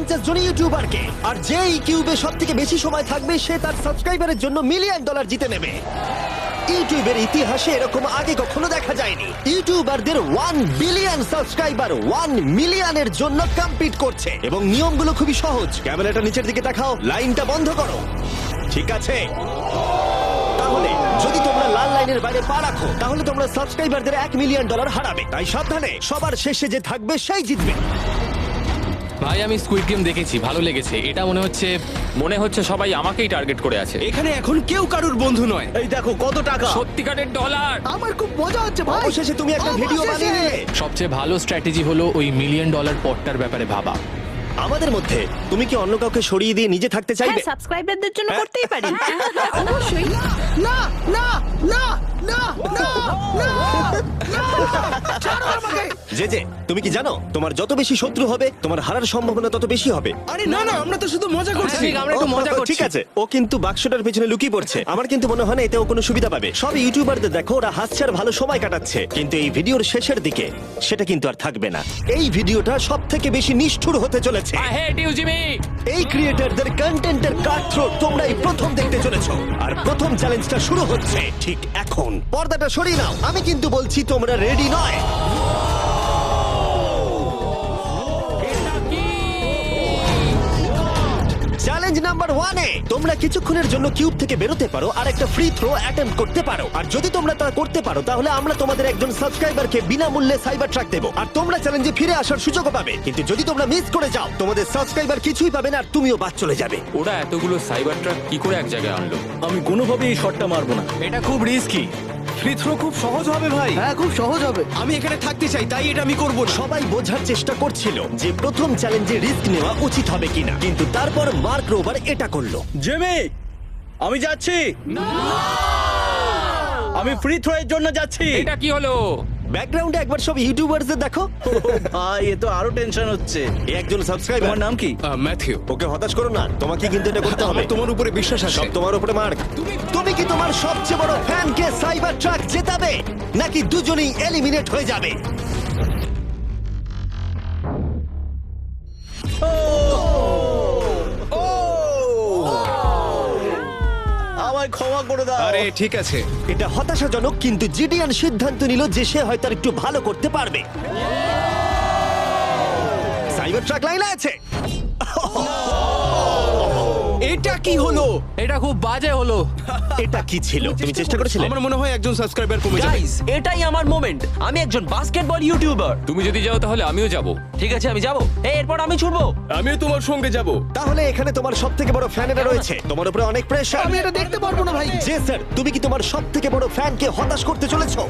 জন ইউটিউবারকে, আর যে এই কিউবে সব থেকে বেশি সময় থাকবে সে তার সাবস্ক্রাইবারের জন্য $1 মিলিয়ন জিতে নেবে। ইউটিউবের ইতিহাসে এরকম আগে কখনো দেখা যায়নি। ইউটিউবারদের 1 বিলিয়ন সাবস্ক্রাইবার 1 মিলিয়নের জন্য কম্পিট করছে, এবং নিয়মগুলো খুবই সহজ। ক্যামেরাটা নিচের দিকে দেখাও, লাইনটা বন্ধ করো। ঠিক আছে, তাহলে যদি তোমরা লাল লাইনের বাইরে পা রাখো তাহলে তোমরা সাবস্ক্রাইবারদের $1 মিলিয়ন হারাবে। তাই সাবধানে, সবার শেষে যে থাকবে সেই জিতবে। ভাই আমি স্কুইড গেম দেখেছি, ভালো লেগেছে। এটা মনে হচ্ছে সবাই আমাকেই টার্গেট করে আছে। এখানে এখন কেউ কারুর বন্ধু নয়। এই দেখো কত টাকা, সত্যিকারের ডলার। আমার খুব মজা হচ্ছে ভাই। অবশেষে তুমি একটা ভিডিও বানিয়ে নিলে। সবচেয়ে ভালো স্ট্র্যাটেজি হলো ওই $1 মিলিয়ন পটটার ব্যাপারে ভাবা। আমাদের মধ্যে তুমি কি অন্য কাউকে সরিয়ে দিয়ে নিজে থাকতে চাইবে? হ্যাঁ, সাবস্ক্রাইবারদের জন্য করতেই পারি। অবশ্যই। না না না না না না না, ছাড়ো আমাকে। যে তুমি কি জানো তোমার যত বেশি শত্রু হবে তোমার হারার সম্ভাবনা তত বেশি হবে? আরে না না, আমরা তো শুধু মজা করছি। ঠিক, আমরা একটু মজা করছি। ঠিক আছে, ও কিন্তু বাক্সটার পেছনে লুকিয়ে পড়ছে। আমার কিন্তু মনে হয় না এতে ও কোনো সুবিধা পাবে। সব ইউটিউবারদের দেখো ওরা হাসছে আর ভালো সময় কাটাচ্ছে, কিন্তু এই ভিডিওর শেষের দিকে সেটা কিন্তু আর থাকবে না। এই ভিডিওটা সব থেকে বেশি নিষ্ঠুর হতে চলেছে। I hate you Jimmy. এই ক্রিয়েটরদের কন্টেন্টের কাটথ্রোট তোমরাই প্রথম দেখতে চলেছো, আর প্রথম চ্যালেঞ্জটা শুরু হচ্ছে ঠিক এখন। পর্দাটা সরিয়ে নাও, আমি কিন্তু বলছি তোমরা রেডি নয়। চ্যালেঞ্জ নাম্বার 1 এ তোমরা কিছুক্ষণের জন্য কিউব থেকে বেরোতে পারো আর একটা ফ্রি থ্রো অ্যাটেম্প্ট করতে পারো। আর যদি তোমরা তা করতে পারো তাহলে আমরা তোমাদের একজন সাবস্ক্রাইবারকে বিনামূল্যে সাইবার ট্রাক দেবো, আর তোমরা চ্যালেঞ্জে ফিরে আসার সুযোগও পাবে। কিন্তু যদি তোমরা মিস করে যাও তোমাদের সাবস্ক্রাইবার কিছুই পাবে না আর তুমিও বাদ চলে যাবে। ওরা এতগুলো সাইবার ট্রাক কি করে এক জায়গায় আনলো? আমি কোনোভাবেই এই শটটা মারবো না। এটা খুব রিস্কি। ফ্রি থ্রো খুব সহজ হবে ভাই। হ্যাঁ, খুব সহজ হবে। আমি এখানে থাকতে চাই, তাই এটা আমি করব। সবাই বোঝার চেষ্টা করছিল যে প্রথম চ্যালেঞ্জে রিস্ক নেওয়া উচিত হবে কিনা, কিন্তু তারপর মার্ক রোবার এটা করলো। জেমি, আমি যাচ্ছি। আমি ফ্রি থ্রো এর জন্য যাচ্ছি। এটা কি হলো? ব্যাকগ্রাউন্ডে একবার সব ইউটিউবারদের দেখো। ভাই, এ তো আরো টেনশন হচ্ছে। এ একজন সাবস্ক্রাইবার। তোমার নাম কি? ম্যাথিউ। ওকে হতাশ করো না, তোমাকে কিন্তু এটা করতে হবে। আমার তোমার উপরে বিশ্বাস আছে। সব তোমার উপরে মার্ক। তুমি কি তোমার সবচেয়ে বড় ফ্যানকে সাইবার ট্রাক জেতাবে, নাকি দুজনেই এলিমিনেট হয়ে যাবে? আমায় ক্ষমা করে দাও। আরে ঠিক আছে। এটা হতাশাজনক, কিন্তু জিডিয়ান সিদ্ধান্ত নিল যে সে হয়তো আর একটু ভালো করতে পারবে। সাইবার ট্রাক লাইনে আছে। এটা কি হলো? এটা খুব বাজে হলো। এটা কি ছিল? তুমি চেষ্টা করেছিলে? আমার মনে হয় একজন সাবস্ক্রাইবার কমে যাবে। গাইস, এটাই আমার মোমেন্ট। আমি একজন বাস্কেটবল ইউটিউবার। তুমি যদি যাও তাহলে আমিও যাব। ঠিক আছে, আমি যাব। এরপর আমি ছুটবো। আমিও তোমার সঙ্গে যাব। তাহলে এখানে তোমার সব থেকে বড় ফ্যানেরা রয়েছে, তোমার উপরে অনেক প্রেশার। আমি এটা দেখতে পারবো না ভাই। যে স্যার, তুমি কি তোমার সব থেকে বড় ফ্যানকে হতাশ করতে চলেছো?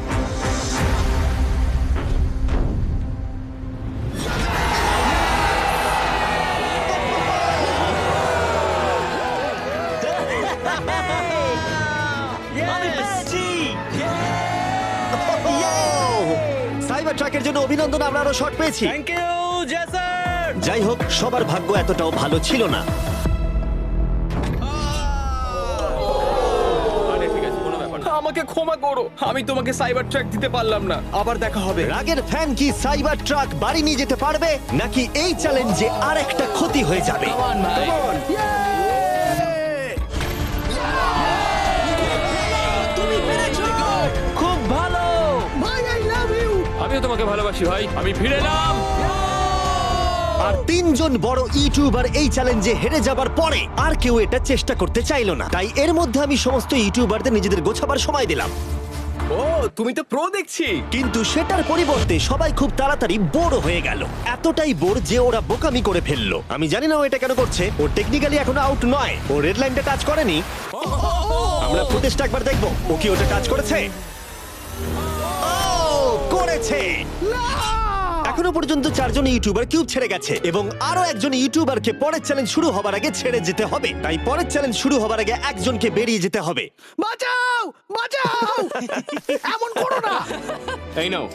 সাইবার ট্রাকের জন্য অভিনন্দন, আমরা আরো শট পেয়েছি। Thank you Jason. যাই হোক, সবার ভাগ্য এতটাও ভালো ছিল না। আরে ঠিক আছে, কোনো ব্যাপার না। আমাকে ক্ষমা করো, আমি তোমাকে সাইবার ট্র্যাক দিতে পারলাম না। আবার দেখা হবে। রাগের ফ্যান কি সাইবার ট্রাক বাড়ি নিয়ে যেতে পারবে, নাকি এই চ্যালেঞ্জে আর একটা ক্ষতি হয়ে যাবে? তুমি পেরেছো। খুব ভালো। ভাই, আই লাভ ইউ। আমিও তোমাকে ভালোবাসি ভাই, আমি ফিরে এলাম। আর 3 জন বড় ইউটিউবার এই চ্যালেঞ্জে হেরে যাবার পরে আর কেউ এটা চেষ্টা করতে চাইলো না। তাই এর মধ্যে আমি সমস্ত ইউটিউবারদের নিজেদের গোছাবার সময় দিলাম। ও, তুমি তো প্রো দেখছি। কিন্তু সেটার পরিবর্তে সবাই খুব তাড়াতাড়ি বোর হয়ে গেল। এতটাই বোর যে ওরা বোকামি করে ফেললো। আমি জানি না ও এটা কেন করছে। ও টেকনিক্যালি এখনো আউট নয়, ও রেড লাইনটা টাচ করেনি। আমরা ফুটেজটা একবার দেখবো, ও কি ওটা টাচ করেছে? ও করেছে। এখনো পর্যন্ত 4 জন ইউটিউবার কিউব ছেড়ে গেছে, এবং আরো একজন ইউটিউবারকে পরের চ্যালেঞ্জ শুরু হবার আগে ছেড়ে যেতে হবে। তাই পরের চ্যালেঞ্জ শুরু হবার আগে একজনকে বেরিয়ে যেতে হবে। বাঁচাও, বাঁচাও। এমন করো না। এই নাও,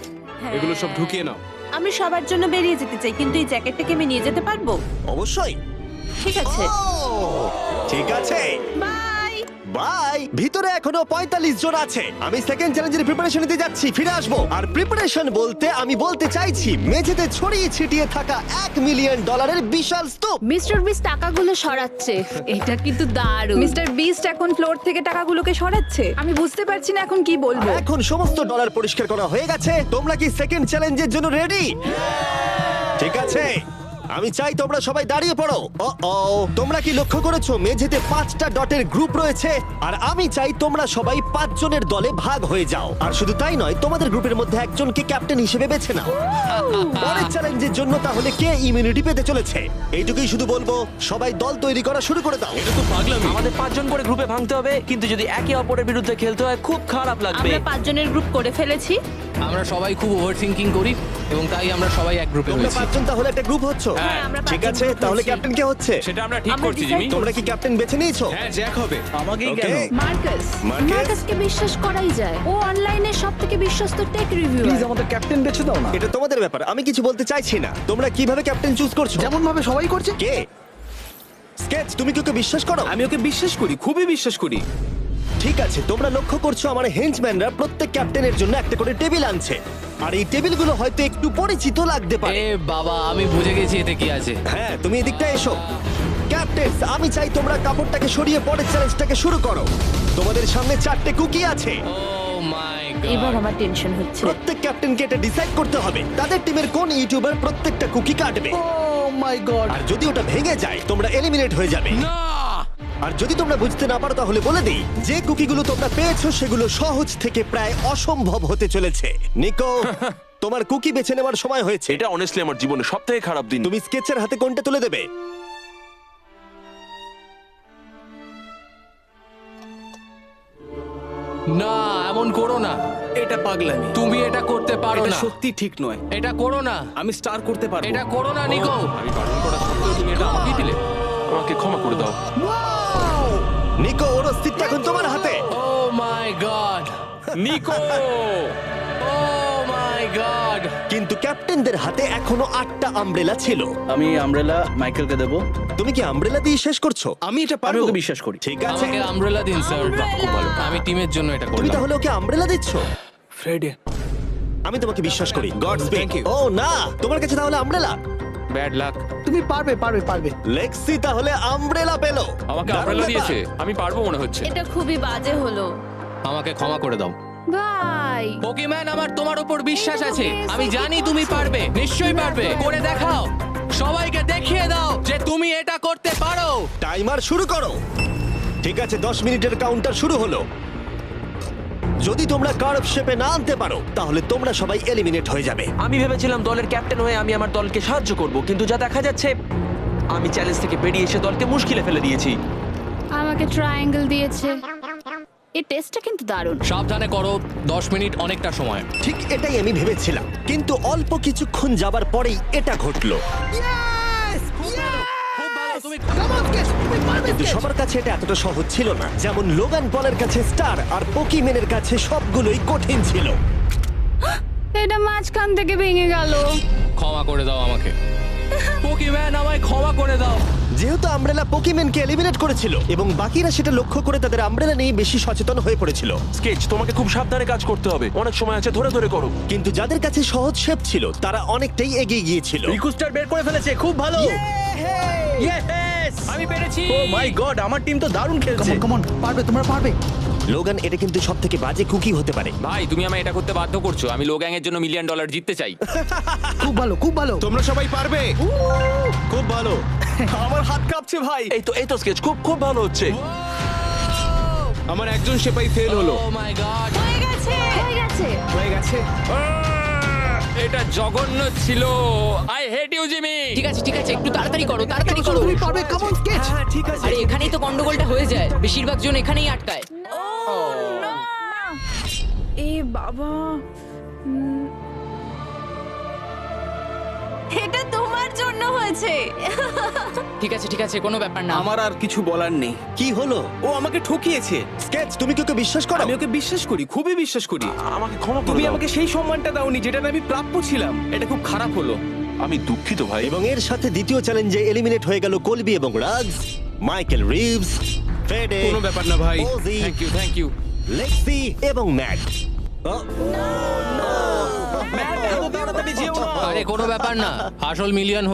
এগুলো সব ঢুকিয়ে নাও। আমি সবার জন্য বেরিয়ে যেতে চাই, কিন্তু এই জ্যাকেটটাকে আমি নিয়ে যেতে পারবো? অবশ্যই। ঠিক আছে, ও, ঠিক আছে। বাই। বাই। ভিতরে এখনো 45 জন আছে। আমি সেকেন্ড চ্যালেঞ্জের প্রিপারেশন নিতে যাচ্ছি, ফিরে আসবো। আর প্রিপারেশন বলতে আমি বলতে চাইছি মেঝেতে ছড়িয়ে ছিটিয়ে থাকা $1 মিলিয়ন বিশাল স্তূপ। মিস্টার বিস টাকাগুলো সরাচ্ছে। এটা কিন্তু দারুণ। মিস্টার বিস্ট এখন ফ্লোর থেকে টাকাগুলোকে সরাচ্ছে। আমি বুঝতে পারছি না এখন কি বলবো। এখন সমস্ত ডলার পরিষ্কার করা হয়ে গেছে। তোমরা কি সেকেন্ড চ্যালেঞ্জের জন্য রেডি? ঠিক আছে, আমি চাই তোমরা সবাই দাঁড়িয়ে পড়ো। তোমরা কি লক্ষ্য করেছো মেঝেতে 5টা ডটের গ্রুপ রয়েছে? আর আমি চাই তোমরা সবাই 5 জনের দলে ভাগ হয়ে যাও। আর শুধু তাই নয়, তোমাদের গ্রুপের মধ্যে একজনকে ক্যাপ্টেন হিসেবে বেছে নাও। পরের চ্যালেঞ্জের জন্য তাহলে কে ইমিউনিটি পেতে চলেছে? এইটুকুই শুধু বলবো, সবাই দল তৈরি করা শুরু করে দাও। আমাদের 5 জন করে গ্রুপে ভাঙতে হবে, কিন্তু যদি একে অপরের বিরুদ্ধে খেলতে হয় খুব খারাপ লাগবে। আমরা 5 জনের গ্রুপ করে ফেলেছি। আমরা সবাই খুব ওভার থিঙ্কিং করি এবং তাই আমরা সবাই এক গ্রুপে তোমরা হয়েছি। 5 জন তাহলে একটা গ্রুপ হচ্ছ? হ্যাঁ, আমরা ঠিক 5 জন আছে, group তাহলে হচ্ছি। ক্যাপ্টেন কে হচ্ছে? সেটা আমরা ঠিক আমরা করছি decide জিমি। তোমরা কি ক্যাপ্টেন বেছে নিয়েছো? হ্যাঁ জ্যাক হবে। আমাকেই Okay. কেন? মার্কাস। মার্কাস? মার্কাসকে বিশ্বাস করাই যায়। ও অনলাইনে সবথেকে বিশ্বস্ত টেক রিভিউয়ার। আমাদের ক্যাপ্টেন বেছে দাও না। এটা তোমাদের ব্যাপার, আমি কিছু বলতে চাইছি না। তোমরা কিভাবে ক্যাপ্টেন চুজ করছো? যেমন ভাবে সবাই করছে। কে? স্কেচ, তুমি কি ওকে বিশ্বাস করো? আমি ওকে বিশ্বাস করি, খুবই বিশ্বাস করি। ঠিক আছে, তোমরা লক্ষ্য করছো আমার হেঞ্চম্যানরা প্রত্যেক ক্যাপ্টেনের জন্য একটা করে টেবিল আনছে। আর এই টেবিলগুলো হয়তো একটু পরিচিত লাগতে পারে। এ বাবা, আমি বুঝে গেছি এতে কি আছে। হ্যাঁ, তুমি এদিকটা এসো। ক্যাপ্টেন্স, আমি চাই তোমরা কাপড়টাকে সরিয়ে পরের চ্যালেঞ্জটাকে শুরু করো। তোমাদের সামনে 4টে কুকি আছে। ও মাই এবার গড। আমার টেনশন হচ্ছে। প্রত্যেক ক্যাপ্টেনকে এটা ডিসাইড করতে হবে তাদের টিমের কোন ইউটিউবার প্রত্যেকটা কুকি কাটবে। ও মাই গড। আর যদি ওটা ভেঙে যায় তোমরা এলিমিনেট হয়ে যাবে। না! আর যদি তোমরা বুঝতে না পারো তাহলে বলে দিই, যে কুকিগুলো তোমরা পেয়েছো সেগুলো সহজ থেকে প্রায় অসম্ভব হতে চলেছে। নিকো, তোমার কুকি বেছে নেওয়ার সময় হয়েছে। এটা অনেস্টলি আমার জীবনে সবথেকে খারাপ দিন। তুমি স্কেচের হাতে কোনটা তুলে দেবে? না, এমন করো না। এটা পাগলামি। তুমি এটা করতে পারো এটা না। সত্যি ঠিক নয়। এটা করো না। আমি স্টার করতে পারবো। এটা করো না নিকো। আমি বারণ করা সত্ত্বেও তুমি এটা আমাকেই দিলে। আমাকে ক্ষমা করে দাও। নিকো, ওর অস্তিত্ব এখন তোমার হাতে। ও my god. Nicco! O my god. কিন্তু ক্যাপ্টেনদের হাতে এখনো 8টা আমব্রেলা ছিল। আমি আমব্রেলা মাইকেলকে দেবো। তুমি কি আমব্রেলা দিয়ে শেষ করছো? আমি এটা আমি পারবো। ওকে বিশ্বাস করি। ঠিক আছে, আমাকে আমব্রেলা দিন স্যার। খুব ভালো। আমি টিমের জন্য এটা তুমি করলাম। তাহলে ওকে আমব্রেলা দিচ্ছ? ফ্রেডে। আমি তোমাকে বিশ্বাস করি। God Thank you. ও না, তোমার কাছে তাহলে আমব্রেলা। Bad luck. তুমি পারবে পারবে পারবে। লেক্সি তাহলে আমব্রেলা পেলো। আমাকে দারুণ আমব্রেলা ব্যাপার। দিয়েছে। আমি পারবো মনে হচ্ছে। এটা খুবই বাজে হলো। আমাকে ক্ষমা করে দাও। ভাই। পোকিম্যান, আমার তোমার উপর বিশ্বাস আছে। আমি জানি তুমি পারবে, নিশ্চয়ই পারবে। করে দেখাও। সবাইকে দেখিয়ে দাও যে তুমি এটা করতে পারো। টাইমার শুরু করো। ঠিক আছে, 10 মিনিটের কাউন্টার শুরু হলো। যদি তোমরা কার্ভ শেপে না আনতে পারো তাহলে তোমরা সবাই এলিমিনেট হয়ে যাবে। আমি ভেবেছিলাম দলের ক্যাপ্টেন হয়ে আমি আমার দলকে সাহায্য করব, কিন্তু যা দেখা যাচ্ছে আমি চ্যালেঞ্জ থেকে বেরিয়ে এসে দলকে মুশকিলে ফেলে দিয়েছি। আমাকে ট্রায়াঙ্গেল দিয়েছে। এই টেস্টটা কিন্তু দারুণ। সাবধানে করো, 10 মিনিট অনেকটা সময়। ঠিক এটাই আমি ভেবেছিলাম, কিন্তু অল্প কিছুক্ষণ যাবার পরেই এটা ঘটলো। খুব ভালো, তুমি কিন্তু সবার কাছে এটা এতটা সহজ ছিল না। যেমন লোগান পলের কাছে স্টার আর পোকিম্যানের কাছে সবগুলোই কঠিন ছিল। এটা মাঝখান থেকে ভেঙে গেল। ক্ষমা করে দাও আমাকে। পোকিম্যান, আমায় ক্ষমা করে দাও। যেহেতু আমব্রেলা পোকিম্যানকে এলিমিনেট করেছিল এবং বাকিরা সেটা লক্ষ্য করে তাদের আমব্রেলা নিয়ে বেশি সচেতন হয়ে পড়েছিল। স্কেচ, তোমাকে খুব সাবধানে কাজ করতে হবে। অনেক সময় আছে, ধরে ধরে করো। কিন্তু যাদের কাছে সহজ শেপ ছিল তারা অনেকটাই এগিয়ে গিয়েছিল। রিকুস্টার বের করে ফেলেছে, খুব ভালো। ইয়েস! আমি পেরেছি। ও মাই গড, আমার টিম তো দারুণ খেলছে। কমন কমন, পারবে তোমরা পারবে। লোগান, এটা কিন্তু সব থেকে বাজে কুকি হতে পারে। ভাই, তুমি আমায় এটা করতে বাধ্য করছো। আমি লো গ্যাং এর জন্য $1 মিলিয়ন জিততে চাই। খুব ভালো খুব ভালো। তোমরা সবাই পারবে। খুব ভালো। আমার হাত কাঁপছে ভাই। এই তো স্কেচ, খুব খুব ভালো হচ্ছে। আমার একজন সেপাই ফেল হলো। Oh my god. হয়ে গেছে। হয়ে গেছে। হয়ে গেছে। এটা জঘন্য ছিল। I hate you Jimmy. ঠিক আছে ঠিক আছে, একটু তাড়াতাড়ি করো, তাড়াতাড়ি করো। তুমি পারবে, কমন স্কেচ। ঠিক আছে। আরে এখানেই তো গন্ডগোলটা হয়ে যায়, বেশিরভাগ জন এখানেই আটকায়। এ বাবা, এটা তোমার জন্য হয়েছে। ঠিক আছে, কোনো ব্যাপার না। আমার আর কিছু বলার নেই। কি হলো? ও আমাকে ঠকিয়েছে। স্কেচ, তুমি কি ওকে বিশ্বাস করো? আমি ওকে বিশ্বাস করি, খুবই বিশ্বাস করি। আমাকে ক্ষমা করে তুমি দাও। আমাকে সেই সম্মানটা দাওনি যেটা আমি প্রাপ্য ছিলাম। এটা খুব খারাপ হলো। আমি দুঃখিত ভাই। এবং এর সাথে দ্বিতীয় চ্যালেঞ্জে এলিমিনেট হয়ে গেল কলবি এবং রাজ, মাইকেল রিভস, ফ্রেডে, কোনো ব্যাপার না ভাই। ওজি, থ্যাংক ইউ লেক্সি এবং ম্যাট। আরে কোনো ব্যাপার না, আসল মিলিয়ন